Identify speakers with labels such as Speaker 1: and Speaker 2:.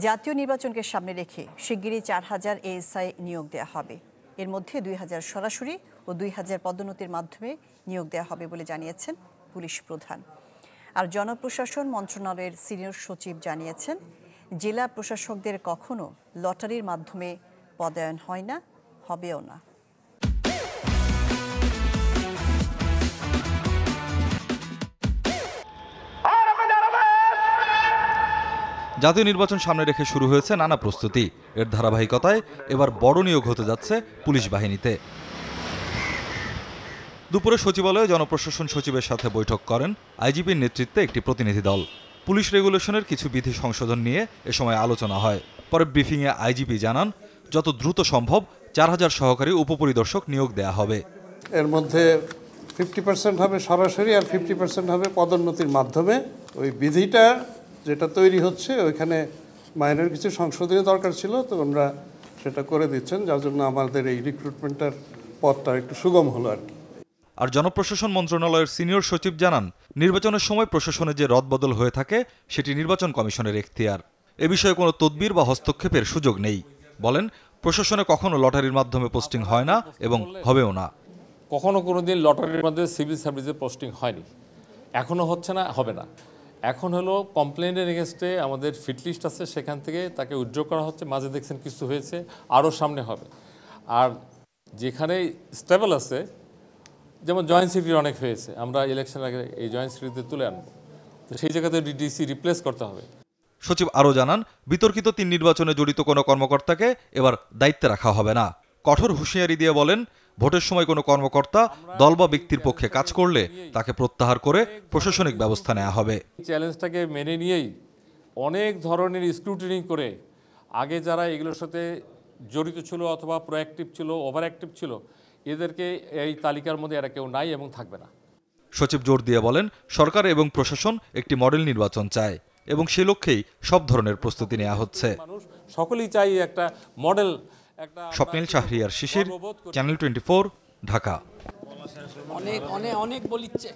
Speaker 1: জাতীয় নির্বাচনকে সামনে রেখে শিগগিরই 4000 এএসআই নিয়োগ দেওয়া হবে। এর মধ্যে 2000 সরাসরি ও 2000 পদোন্নতির মাধ্যমে নিয়োগ দেওয়া হবে বলে জানিয়েছেন পুলিশ প্রধান। আর জনপ্রশাসন মন্ত্রণালয়ের সিনিয়র সচিব জানিয়েছেন, জেলা প্রশাসকদের কখনো লটারির মাধ্যমে পদায়ন হয় না, হবেও না।
Speaker 2: জাতীয় নির্বাচন সামনে রেখে শুরু হয়েছে নানা প্রস্তুতি। এর ধারাবাহিকতায় এবার বড় নিয়োগ হতে যাচ্ছে পুলিশ বাহিনীতে। দুপুরে সচিবালয়ে জনপ্রশাসন সচিবের সাথে বৈঠক করেন আইজিপির নেতৃত্বে একটি প্রতিনিধি দল। পুলিশ রেগুলেশনের কিছু বিধি সংশোধন নিয়ে এ সময় আলোচনা হয়। পরে ব্রিফিংয়ে আইজিপি জানান, যত দ্রুত সম্ভব 4000 সহকারী উপপরিদর্শক নিয়োগ দেয়া হবে।
Speaker 3: এর মধ্যে 50% হবে সরাসরি আর 50% হবে পদোন্নতির মাধ্যমে। ওই বিধিটা যেটা তৈরি হচ্ছে ওইখানে মাইনর কিছু সংশোধনের দরকার ছিল, তো আমরা সেটা করে দিচ্ছেন, যার জন্য আমাদের এই রিক্রুটমেন্টের পথটা একটু সুগম হলো আর কি।
Speaker 2: আর জনপ্রশাসন মন্ত্রণালয়ের সিনিয়র সচিব জানান, নির্বাচনের সময় প্রশাসনে যে রদবদল হয়ে থাকে সেটি নির্বাচন কমিশনের এখতিয়ার। এ বিষয়ে কোনো তদবির বা হস্তক্ষেপের সুযোগ নেই। বলেন, প্রশাসনে কখনো লটারির মাধ্যমে পোস্টিং হয় না এবং হবেও না।
Speaker 4: কখনো কোনোদিন লটারির মাধ্যমে সিভিল সার্ভিসে পোস্টিং হয়নি, এখনো হচ্ছে না, হবে না। এখন হলো কমপ্লেনের এগেনস্টে আমাদের ফিট লিস্ট আছে, সেখান থেকে তাকে উইথড্র করা হচ্ছে। মাঝে দেখছেন কিছু হয়েছে, আরও সামনে হবে। আর যেখানে স্টেবল আছে, যেমন জয়েন্ট সিটির অনেক হয়েছে, আমরা ইলেকশন আগে এই জয়েন্ট সিটিতে তুলে আনবো, তো সেই জায়গাতে ডিডিসি রিপ্লেস করতে হবে।
Speaker 2: সচিব আরও জানান, বিতর্কিত 3 নির্বাচনে জড়িত কোনো কর্মকর্তাকে এবার দায়িত্বে রাখা হবে না। কঠোর হুঁশিয়ারি দিয়ে বলেন, ভোটের সময় কোনো কর্মকর্তা দল বা ব্যক্তির পক্ষে কাজ করলে তাকে প্রত্যাহার করে প্রশাসনিক ব্যবস্থা নেওয়া হবে।
Speaker 4: চ্যালেঞ্জটাকে মেনে নিয়েই অনেক ধরনের স্ক্রুটিনি করে আগে যারা এগুলোর সাথে জড়িত ছিল অথবা প্রোঅ্যাক্টিভ ছিল, ওভার অ্যাক্টিভ ছিল, এদেরকে এই তালিকার মধ্যে এরা কেউ নাই এবং থাকবে না।
Speaker 2: সচিব জোর দিয়ে বলেন, সরকার এবং প্রশাসন একটি মডেল নির্বাচন চায় এবং সে লক্ষ্যেই সব ধরনের প্রস্তুতি নেওয়া হচ্ছে।
Speaker 4: মানুষ সকলেই চাই একটা মডেল।
Speaker 2: স্বপ্নিল শাহরিয়ার শিশির, চ্যানেল 24, ঢাকা।
Speaker 5: অনেক বলিচ্ছে।